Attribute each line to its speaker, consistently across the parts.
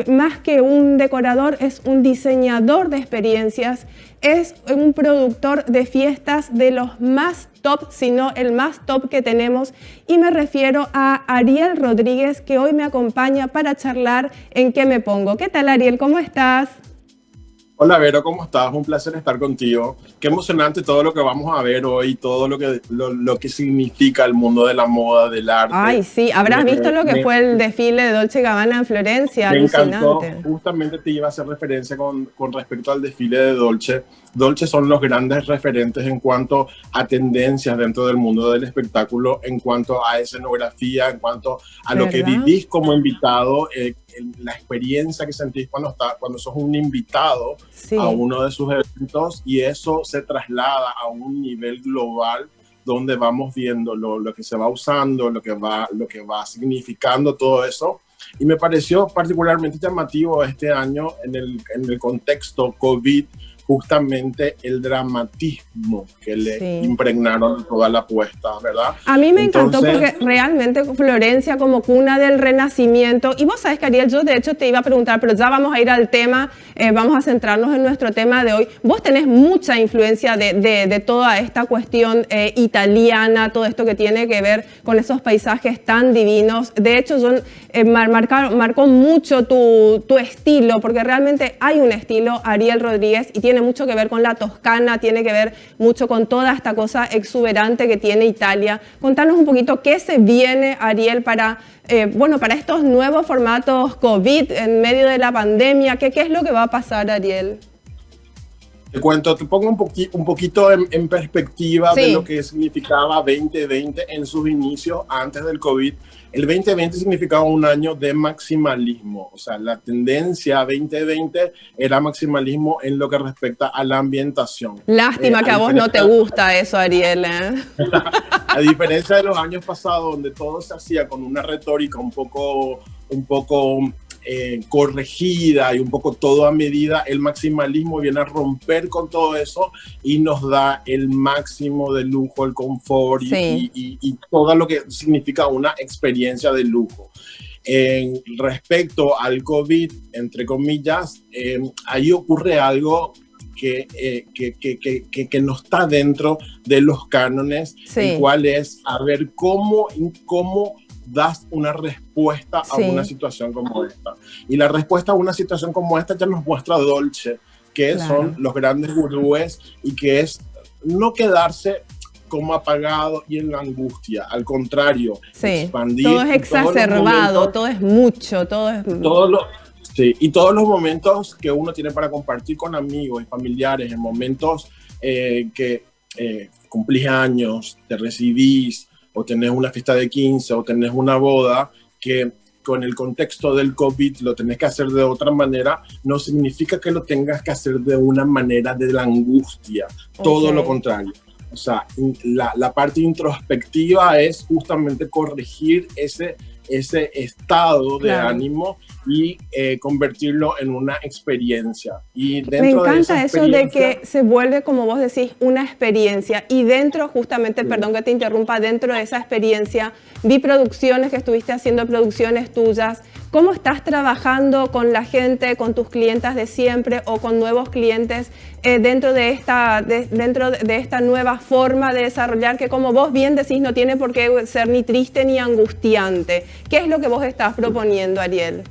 Speaker 1: más que un decorador, es un diseñador de experiencias, es un productor de fiestas de los más top, si no el más top que tenemos, y me refiero a Ariel Rodríguez, que hoy me acompaña para charlar en ¿Qué me pongo? ¿Qué tal, Ariel? ¿Cómo estás?
Speaker 2: Hola Vero, ¿cómo estás? Un placer estar contigo. Qué emocionante todo lo que vamos a ver hoy, todo lo que significa el mundo de la moda, del arte.
Speaker 1: Ay, sí, habrás visto lo que fue el desfile de Dolce & Gabbana en Florencia,
Speaker 2: me
Speaker 1: alucinante.
Speaker 2: encantó, justamente te iba a hacer referencia con respecto al desfile de Dolce. Dolce son los grandes referentes en cuanto a tendencias dentro del mundo del espectáculo, en cuanto a escenografía, en cuanto a lo que vivís como invitado, la experiencia que sentís cuando sos un invitado a uno de sus eventos, y eso se traslada a un nivel global donde vamos viendo lo que se va usando, lo que va significando todo eso. Y me pareció particularmente llamativo este año en el contexto COVID, justamente el dramatismo que le impregnaron toda la puesta, ¿verdad?
Speaker 1: A mí me encantó porque realmente Florencia como cuna del Renacimiento, y vos sabés que Ariel, yo de hecho te iba a preguntar, pero ya vamos a ir al tema, vamos a centrarnos en nuestro tema de hoy. Vos tenés mucha influencia de toda esta cuestión italiana, todo esto que tiene que ver con esos paisajes tan divinos. De hecho, marcó mucho tu estilo, porque realmente hay un estilo, Ariel Rodríguez, y tiene mucho que ver con la Toscana, tiene que ver mucho con toda esta cosa exuberante que tiene Italia. Contanos un poquito qué se viene, Ariel, para estos nuevos formatos COVID en medio de la pandemia. ¿Qué es lo que va a pasar, Ariel?
Speaker 2: Te cuento, te pongo un poquito en perspectiva de lo que significaba 2020 en sus inicios antes del COVID. El 2020 significaba un año de maximalismo, o sea, la tendencia 2020 era maximalismo en lo que respecta a la ambientación.
Speaker 1: Lástima que a vos no te gusta eso, Ariel.
Speaker 2: A diferencia de los años pasados, donde todo se hacía con una retórica un poco corregida y un poco todo a medida, el maximalismo viene a romper con todo eso y nos da el máximo de lujo, el confort y todo lo que significa una experiencia de lujo. Respecto al COVID, entre comillas, ahí ocurre algo que no está dentro de los cánones, el cual es a ver cómo das una respuesta a una situación como esta. Y la respuesta a una situación como esta ya nos muestra Dolce, que son los grandes gurúes, y que es no quedarse como apagado y en la angustia, al contrario, expandir.
Speaker 1: Todo es exacerbado, todo es mucho,
Speaker 2: y todos los momentos que uno tiene para compartir con amigos y familiares, en momentos que cumplís años, te recibís, o tenés una fiesta de 15, o tenés una boda, que con el contexto del COVID lo tenés que hacer de otra manera, no significa que lo tengas que hacer de una manera de la angustia, todo lo contrario. O sea, la parte introspectiva es justamente corregir ese estado de ánimo y convertirlo en una experiencia. Y dentro
Speaker 1: me encanta
Speaker 2: de
Speaker 1: eso de que se vuelve, como vos decís, una experiencia. Y dentro, justamente, perdón que te interrumpa, dentro de esa experiencia, vi producciones que estuviste haciendo, producciones tuyas. ¿Cómo estás trabajando con la gente, con tus clientas de siempre o con nuevos clientes dentro de esta nueva forma de desarrollar que, como vos bien decís, no tiene por qué ser ni triste ni angustiante? ¿Qué es lo que vos estás proponiendo, Ariel?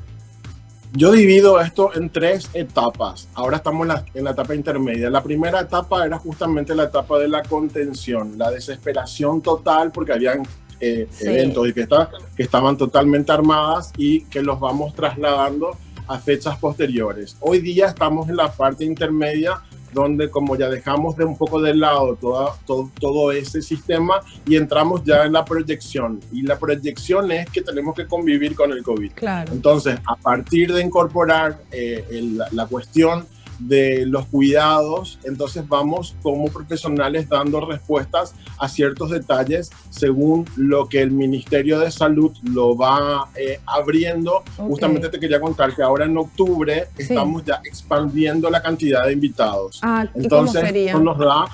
Speaker 2: Yo divido esto en 3 etapas. Ahora estamos en la etapa intermedia. La primera etapa era justamente la etapa de la contención, la desesperación total, porque habían eventos y fiestas que estaban totalmente armadas y que los vamos trasladando a fechas posteriores. Hoy día estamos en la parte intermedia, donde como ya dejamos de un poco de lado todo ese sistema y entramos ya en la proyección. Y la proyección es que tenemos que convivir con el COVID.
Speaker 1: Claro.
Speaker 2: Entonces, a partir de incorporar la cuestión de los cuidados, entonces vamos como profesionales dando respuestas a ciertos detalles según lo que el Ministerio de Salud lo va abriendo. Justamente te quería contar que ahora en octubre estamos ya expandiendo la cantidad de invitados.
Speaker 1: Entonces,
Speaker 2: eso nos da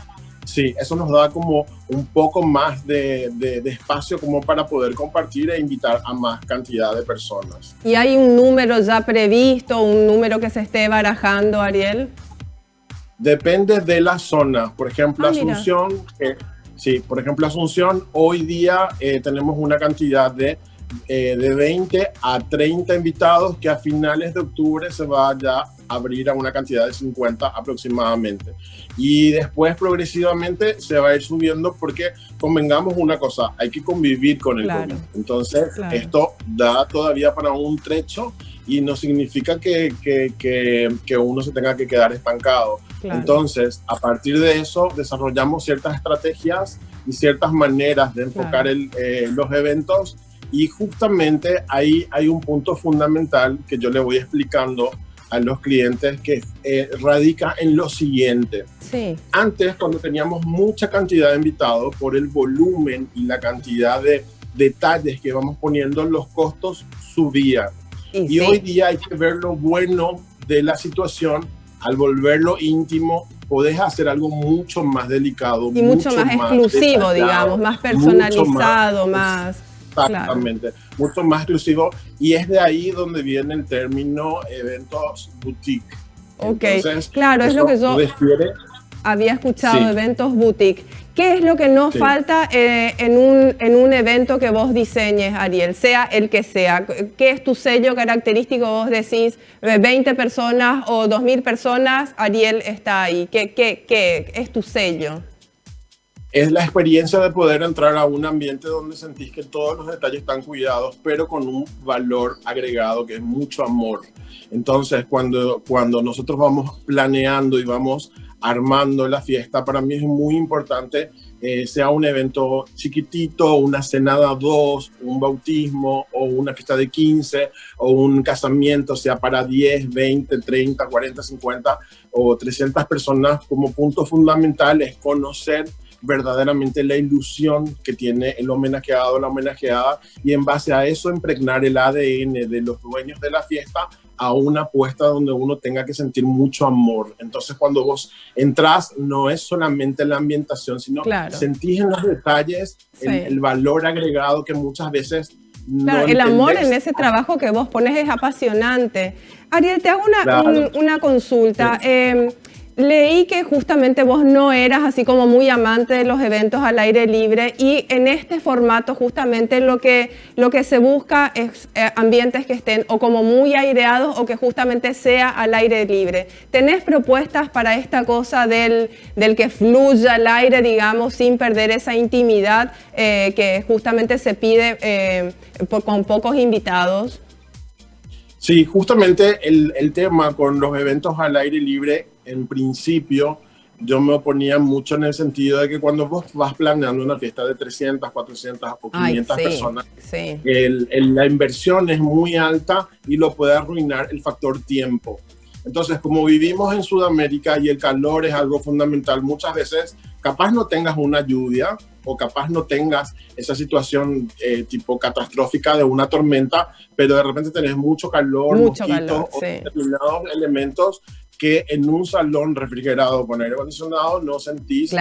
Speaker 2: Sí, eso nos da como un poco más de espacio como para poder compartir e invitar a más cantidad de personas.
Speaker 1: ¿Y hay un número ya previsto, un número que se esté barajando, Ariel?
Speaker 2: Depende de la zona. Por ejemplo,
Speaker 1: Asunción,
Speaker 2: sí, por ejemplo, Asunción, hoy día tenemos una cantidad de 20 a 30 invitados que a finales de octubre se va ya a abrir a una cantidad de 50 aproximadamente. Y después progresivamente se va a ir subiendo porque convengamos una cosa, hay que convivir con el COVID. Entonces, esto da todavía para un trecho y no significa que uno se tenga que quedar estancado. Entonces, a partir de eso, desarrollamos ciertas estrategias y ciertas maneras de enfocar los eventos. Y justamente ahí hay un punto fundamental que yo le voy explicando a los clientes que radica en lo siguiente.
Speaker 1: Sí.
Speaker 2: Antes, cuando teníamos mucha cantidad de invitados, por el volumen y la cantidad de detalles que vamos poniendo, los costos subían. Y hoy día hay que ver lo bueno de la situación. Al volverlo íntimo, podés hacer algo mucho más delicado.
Speaker 1: Y mucho más exclusivo, digamos, más personalizado, más...
Speaker 2: Exactamente, mucho más exclusivo, y es de ahí donde viene el término eventos boutique.
Speaker 1: Ok, entonces, claro, es lo que yo había escuchado, eventos boutique. ¿Qué es lo que nos falta en un evento que vos diseñes, Ariel, sea el que sea? ¿Qué es tu sello característico? Vos decís 20 personas o 2000 personas, Ariel está ahí. ¿Qué es tu sello?
Speaker 2: Es la experiencia de poder entrar a un ambiente donde sentís que todos los detalles están cuidados, pero con un valor agregado que es mucho amor. Entonces, cuando nosotros vamos planeando y vamos armando la fiesta, para mí es muy importante, sea un evento chiquitito, una cenada 2, un bautismo o una fiesta de 15 o un casamiento, sea para 10, 20, 30, 40, 50 o 300 personas, como punto fundamental es conocer verdaderamente la ilusión que tiene el homenajeado o la homenajeada, y en base a eso impregnar el ADN de los dueños de la fiesta a una apuesta donde uno tenga que sentir mucho amor. Entonces, cuando vos entrás, no es solamente la ambientación, sino sentís en los detalles el valor agregado que muchas veces no
Speaker 1: el amor en ese trabajo que vos pones es apasionante. Ariel, te hago una consulta. Leí que justamente vos no eras así como muy amante de los eventos al aire libre, y en este formato justamente lo que se busca es ambientes que estén o como muy aireados o que justamente sea al aire libre. ¿Tenés propuestas para esta cosa del que fluya el aire, digamos, sin perder esa intimidad que justamente se pide con pocos invitados?
Speaker 2: Sí, justamente el tema con los eventos al aire libre, en principio, yo me oponía mucho en el sentido de que cuando vos vas planeando una fiesta de 300, 400 o 500 personas, la inversión es muy alta y lo puede arruinar el factor tiempo. Entonces, como vivimos en Sudamérica y el calor es algo fundamental, muchas veces capaz no tengas una lluvia o capaz no tengas esa situación tipo catastrófica de una tormenta, pero de repente tenés mucho calor, mosquitos o determinados elementos que en un salón refrigerado con aire acondicionado no sentís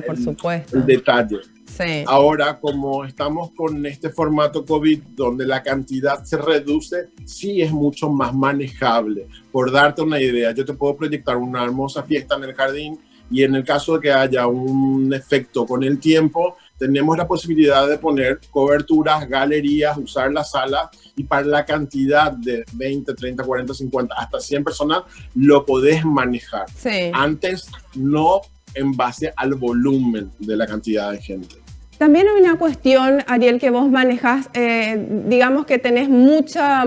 Speaker 1: por supuesto.
Speaker 2: El detalle.
Speaker 1: Sí.
Speaker 2: Ahora, como estamos con este formato COVID donde la cantidad se reduce, sí es mucho más manejable. Por darte una idea, yo te puedo proyectar una hermosa fiesta en el jardín, y en el caso de que haya un efecto con el tiempo, tenemos la posibilidad de poner coberturas, galerías, usar la sala, y para la cantidad de 20, 30, 40, 50, hasta 100 personas, lo podés manejar.
Speaker 1: Sí.
Speaker 2: Antes no, en base al volumen de la cantidad de gente.
Speaker 1: También hay una cuestión, Ariel, que vos manejás, digamos que tenés mucha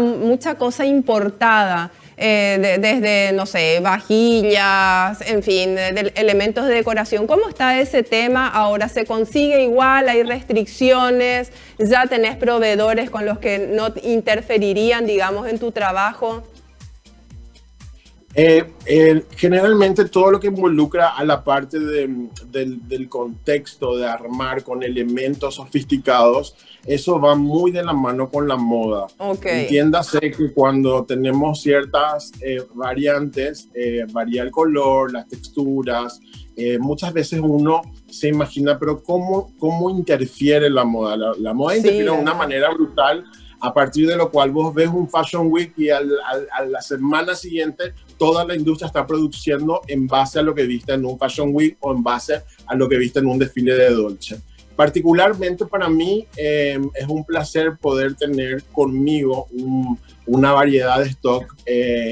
Speaker 1: cosa importada, desde, no sé, vajillas, en fin, elementos de decoración. ¿Cómo está ese tema ahora? ¿Se consigue igual? ¿Hay restricciones? ¿Ya tenés proveedores con los que no interferirían, digamos, en tu trabajo?
Speaker 2: Generalmente todo lo que involucra a la parte del contexto, de armar con elementos sofisticados, eso va muy de la mano con la moda.
Speaker 1: Okay.
Speaker 2: Entiéndase que cuando tenemos ciertas variantes, varía el color, las texturas. Muchas veces uno se imagina, pero ¿cómo interfiere la moda? La moda interfiere de una manera brutal, a partir de lo cual vos ves un Fashion Week y a la semana siguiente toda la industria está produciendo en base a lo que viste en un Fashion Week o en base a lo que viste en un desfile de Dolce. Particularmente para mí es un placer poder tener conmigo una variedad de stock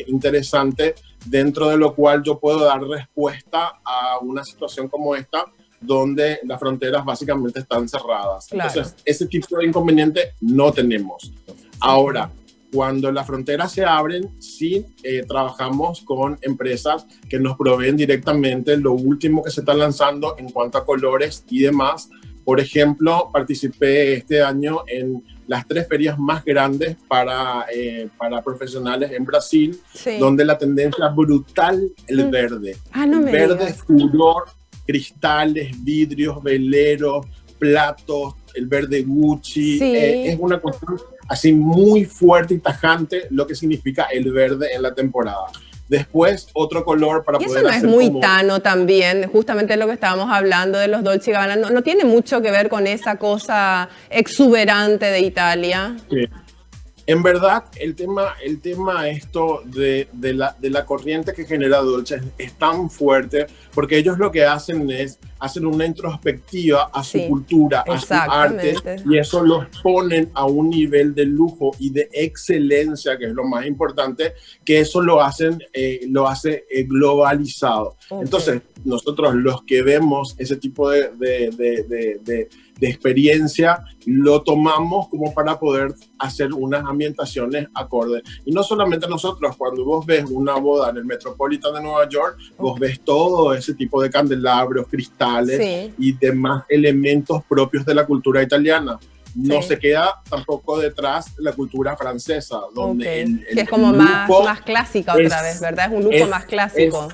Speaker 2: interesante, dentro de lo cual yo puedo dar respuesta a una situación como esta, donde las fronteras básicamente están cerradas. Claro. Entonces, ese tipo de inconveniente no tenemos. Ahora, cuando las fronteras se abren, sí trabajamos con empresas que nos proveen directamente lo último que se está lanzando en cuanto a colores y demás. Por ejemplo, participé este año en las 3 ferias más grandes para profesionales en Brasil, sí, donde la tendencia brutal, el verde.
Speaker 1: No me
Speaker 2: verde,
Speaker 1: digas.
Speaker 2: furor, cristales, vidrios, veleros, platos, el verde Gucci.
Speaker 1: Sí.
Speaker 2: Es una cuestión así muy fuerte y tajante lo que significa el verde en la temporada. Después, otro color para poder
Speaker 1: hacer. Eso no es muy
Speaker 2: como...
Speaker 1: Tano también, justamente lo que estábamos hablando de los Dolce & Gabbana, no tiene mucho que ver con esa cosa exuberante de Italia.
Speaker 2: Sí. En verdad, el tema esto de la corriente que genera Dolce es tan fuerte, porque ellos lo que hacen es una introspectiva a su cultura, a su arte, y eso los ponen a un nivel de lujo y de excelencia, que es lo más importante, que eso lo hace globalizado. Okay. Entonces, nosotros los que vemos ese tipo de experiencia, lo tomamos como para poder hacer unas ambientaciones acordes. Y no solamente nosotros, cuando vos ves una boda en el Metropolitan de Nueva York, vos ves todo ese tipo de candelabros, cristales, sí, y demás elementos propios de la cultura italiana. No se queda tampoco detrás la cultura francesa, donde
Speaker 1: que es como más clásica otra vez, ¿verdad? Es un lujo más clásico.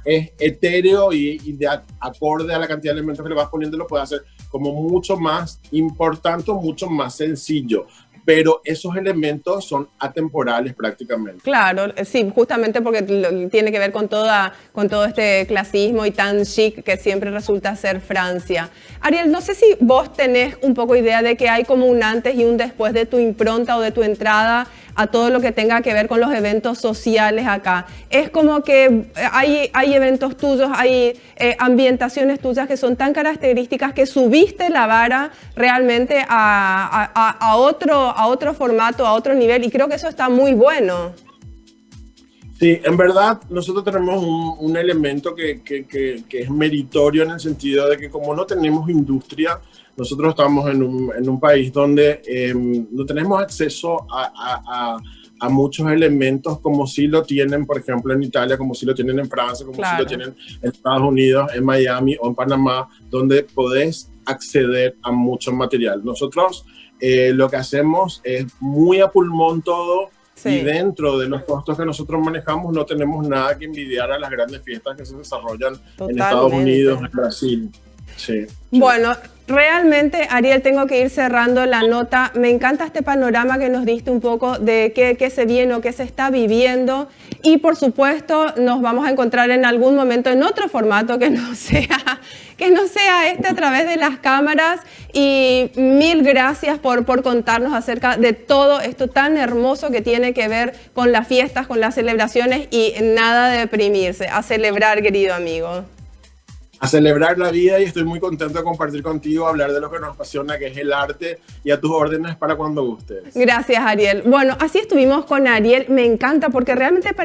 Speaker 2: Es etéreo y de acorde a la cantidad de elementos que le vas poniendo, lo puede hacer como mucho más importante, mucho más sencillo. Pero esos elementos son atemporales prácticamente.
Speaker 1: Claro, sí, justamente porque tiene que ver con todo este clasismo y tan chic que siempre resulta ser Francia. Ariel, no sé si vos tenés un poco idea de que hay como un antes y un después de tu impronta o de tu entrada a todo lo que tenga que ver con los eventos sociales acá. Es como que hay eventos tuyos, hay ambientaciones tuyas que son tan características que subiste la vara realmente a otro formato, a otro nivel, y creo que eso está muy bueno.
Speaker 2: Sí, en verdad nosotros tenemos un elemento que es meritorio, en el sentido de que como no tenemos industria, nosotros estamos en un país donde no tenemos acceso a muchos elementos como si lo tienen, por ejemplo, en Italia, como si lo tienen en Francia, como si lo tienen en Estados Unidos, en Miami o en Panamá, donde podés acceder a mucho material. Nosotros lo que hacemos es muy a pulmón todo. Sí. Y dentro de los costos que nosotros manejamos, no tenemos nada que envidiar a las grandes fiestas que se desarrollan en Estados Unidos, en Brasil. Sí.
Speaker 1: Bueno, realmente, Ariel, tengo que ir cerrando la nota. Me encanta este panorama que nos diste un poco de qué se viene o qué se está viviendo. Y, por supuesto, nos vamos a encontrar en algún momento en otro formato que no sea este a través de las cámaras. Y mil gracias por contarnos acerca de todo esto tan hermoso que tiene que ver con las fiestas, con las celebraciones, y nada de deprimirse. A celebrar, querido amigo.
Speaker 2: A celebrar la vida, y estoy muy contento de compartir contigo, hablar de lo que nos apasiona, que es el arte, y a tus órdenes para cuando gustes.
Speaker 1: Gracias, Ariel. Bueno, así estuvimos con Ariel. Me encanta porque realmente